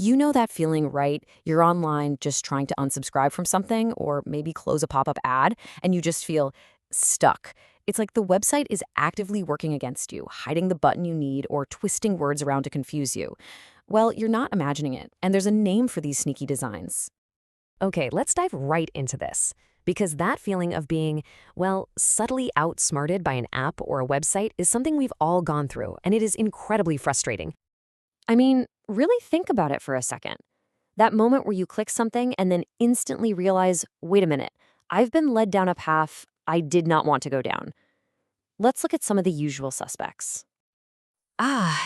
You know that feeling, right? You're online just trying to unsubscribe from something or maybe close a pop-up ad, and you just feel stuck. It's like the website is actively working against you, hiding the button you need or twisting words around to confuse you. Well, you're not imagining it, and there's a name for these sneaky designs. Okay, let's dive right into this. Because that feeling of being, well, subtly outsmarted by an app or a website is something we've all gone through, and it is incredibly frustrating. I mean, really think about it for a second. That moment where you click something and then instantly realize, wait a minute, I've been led down a path I did not want to go down. Let's look at some of the usual suspects.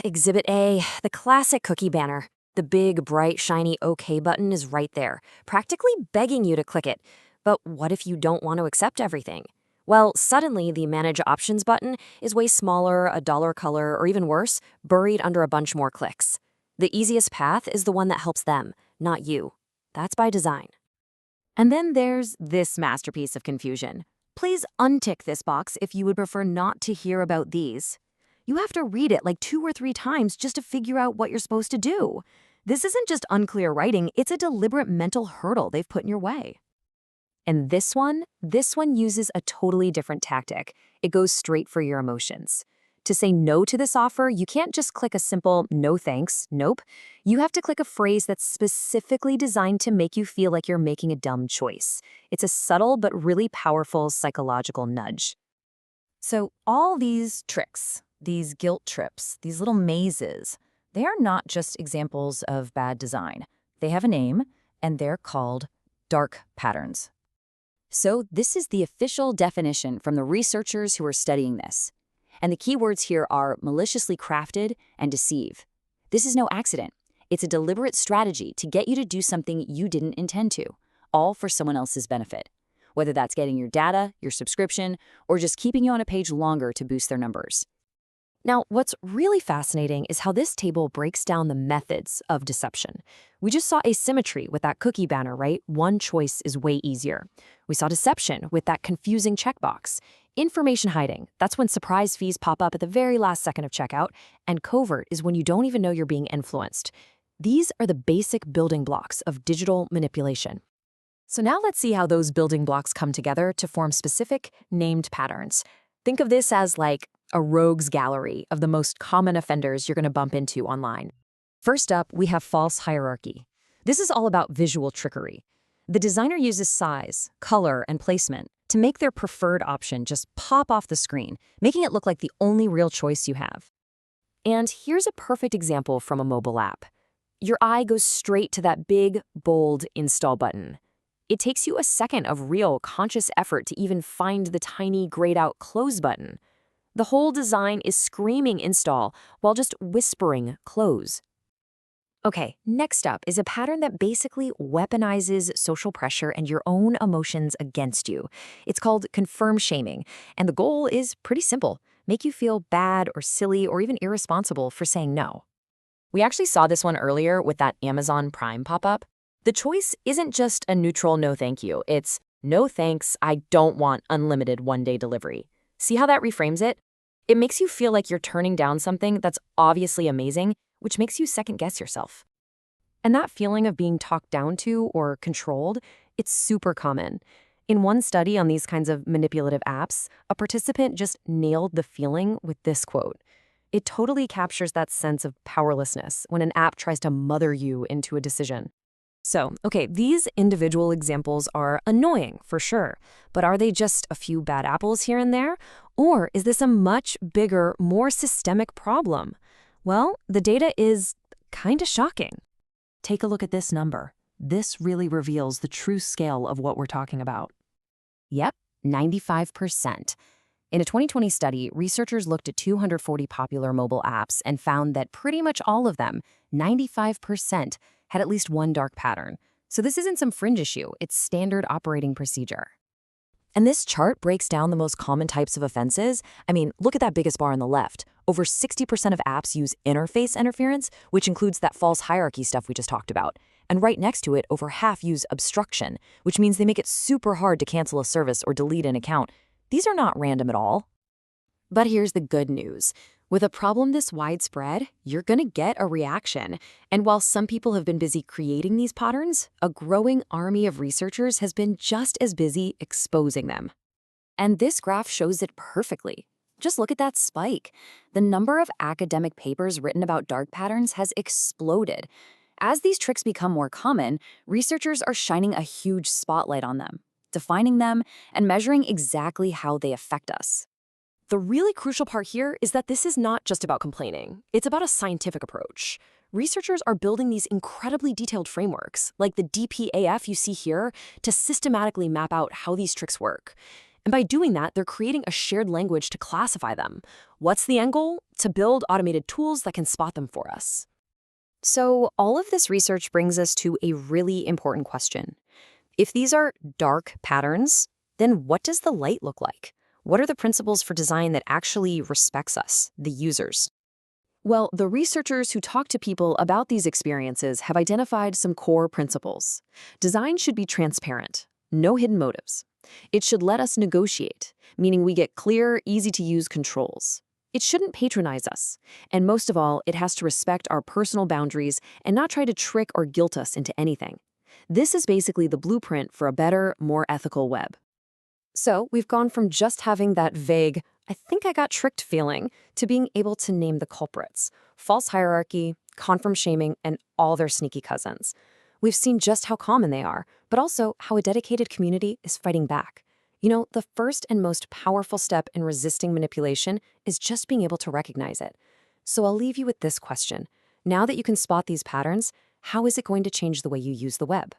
Exhibit A, the classic cookie banner. The big, bright, shiny OK button is right there, practically begging you to click it. But what if you don't want to accept everything? Well, suddenly the Manage Options button is way smaller, a duller color, or even worse, buried under a bunch more clicks. The easiest path is the one that helps them, not you. That's by design. And then there's this masterpiece of confusion. Please untick this box if you would prefer not to hear about these. You have to read it like 2 or 3 times just to figure out what you're supposed to do. This isn't just unclear writing, it's a deliberate mental hurdle they've put in your way. And this one uses a totally different tactic. It goes straight for your emotions. To say no to this offer, you can't just click a simple no thanks, nope. You have to click a phrase that's specifically designed to make you feel like you're making a dumb choice. It's a subtle but really powerful psychological nudge. So all these tricks, these guilt trips, these little mazes, they are not just examples of bad design. They have a name, and they're called dark patterns. So this is the official definition from the researchers who are studying this. And the keywords here are maliciously crafted and deceive. This is no accident. It's a deliberate strategy to get you to do something you didn't intend to, all for someone else's benefit. Whether that's getting your data, your subscription, or just keeping you on a page longer to boost their numbers. Now, what's really fascinating is how this table breaks down the methods of deception. We just saw asymmetry with that cookie banner, right? One choice is way easier. We saw deception with that confusing checkbox. Information hiding, that's when surprise fees pop up at the very last second of checkout. And covert is when you don't even know you're being influenced. These are the basic building blocks of digital manipulation. So now let's see how those building blocks come together to form specific named patterns. Think of this as like a rogues gallery of the most common offenders you're going to bump into online. First up, we have false hierarchy. This is all about visual trickery. The designer uses size, color, and placement to make their preferred option just pop off the screen, making it look like the only real choice you have. And here's a perfect example from a mobile app. Your eye goes straight to that big, bold install button. It takes you a second of real, conscious effort to even find the tiny grayed-out close button. The whole design is screaming install while just whispering close. Okay, next up is a pattern that basically weaponizes social pressure and your own emotions against you. It's called confirm shaming, and the goal is pretty simple: make you feel bad or silly or even irresponsible for saying no. We actually saw this one earlier with that Amazon Prime pop-up. The choice isn't just a neutral no thank you, it's no thanks, I don't want unlimited one-day delivery. See how that reframes it? It makes you feel like you're turning down something that's obviously amazing, which makes you second-guess yourself. And that feeling of being talked down to or controlled, it's super common. In one study on these kinds of manipulative apps, a participant just nailed the feeling with this quote. It totally captures that sense of powerlessness when an app tries to mother you into a decision. So, okay, these individual examples are annoying for sure, but are they just a few bad apples here and there? Or is this a much bigger, more systemic problem? Well, the data is kind of shocking. Take a look at this number. This really reveals the true scale of what we're talking about. Yep, 95%. In a 2020 study, researchers looked at 240 popular mobile apps and found that pretty much all of them, 95%, had at least one dark pattern. So this isn't some fringe issue, it's standard operating procedure. And this chart breaks down the most common types of offenses. I mean, look at that biggest bar on the left. Over 60% of apps use interface interference, which includes that false hierarchy stuff we just talked about. And right next to it, over half use obstruction, which means they make it super hard to cancel a service or delete an account. These are not random at all. But here's the good news. With a problem this widespread, you're going to get a reaction. And while some people have been busy creating these patterns, a growing army of researchers has been just as busy exposing them. And this graph shows it perfectly. Just look at that spike. The number of academic papers written about dark patterns has exploded. As these tricks become more common, researchers are shining a huge spotlight on them, defining them, and measuring exactly how they affect us. The really crucial part here is that this is not just about complaining. It's about a scientific approach. Researchers are building these incredibly detailed frameworks, like the DPAF you see here, to systematically map out how these tricks work. And by doing that, they're creating a shared language to classify them. What's the end goal? To build automated tools that can spot them for us. So, all of this research brings us to a really important question. If these are dark patterns, then what does the light look like? What are the principles for design that actually respects us, the users? Well, the researchers who talk to people about these experiences have identified some core principles. Design should be transparent, no hidden motives. It should let us negotiate, meaning we get clear, easy-to-use controls. It shouldn't patronize us. And most of all, it has to respect our personal boundaries and not try to trick or guilt us into anything. This is basically the blueprint for a better, more ethical web. So we've gone from just having that vague, I think I got tricked feeling, to being able to name the culprits: false hierarchy, confirm shaming, and all their sneaky cousins. We've seen just how common they are, but also how a dedicated community is fighting back. You know, the first and most powerful step in resisting manipulation is just being able to recognize it. So I'll leave you with this question. Now that you can spot these patterns, how is it going to change the way you use the web?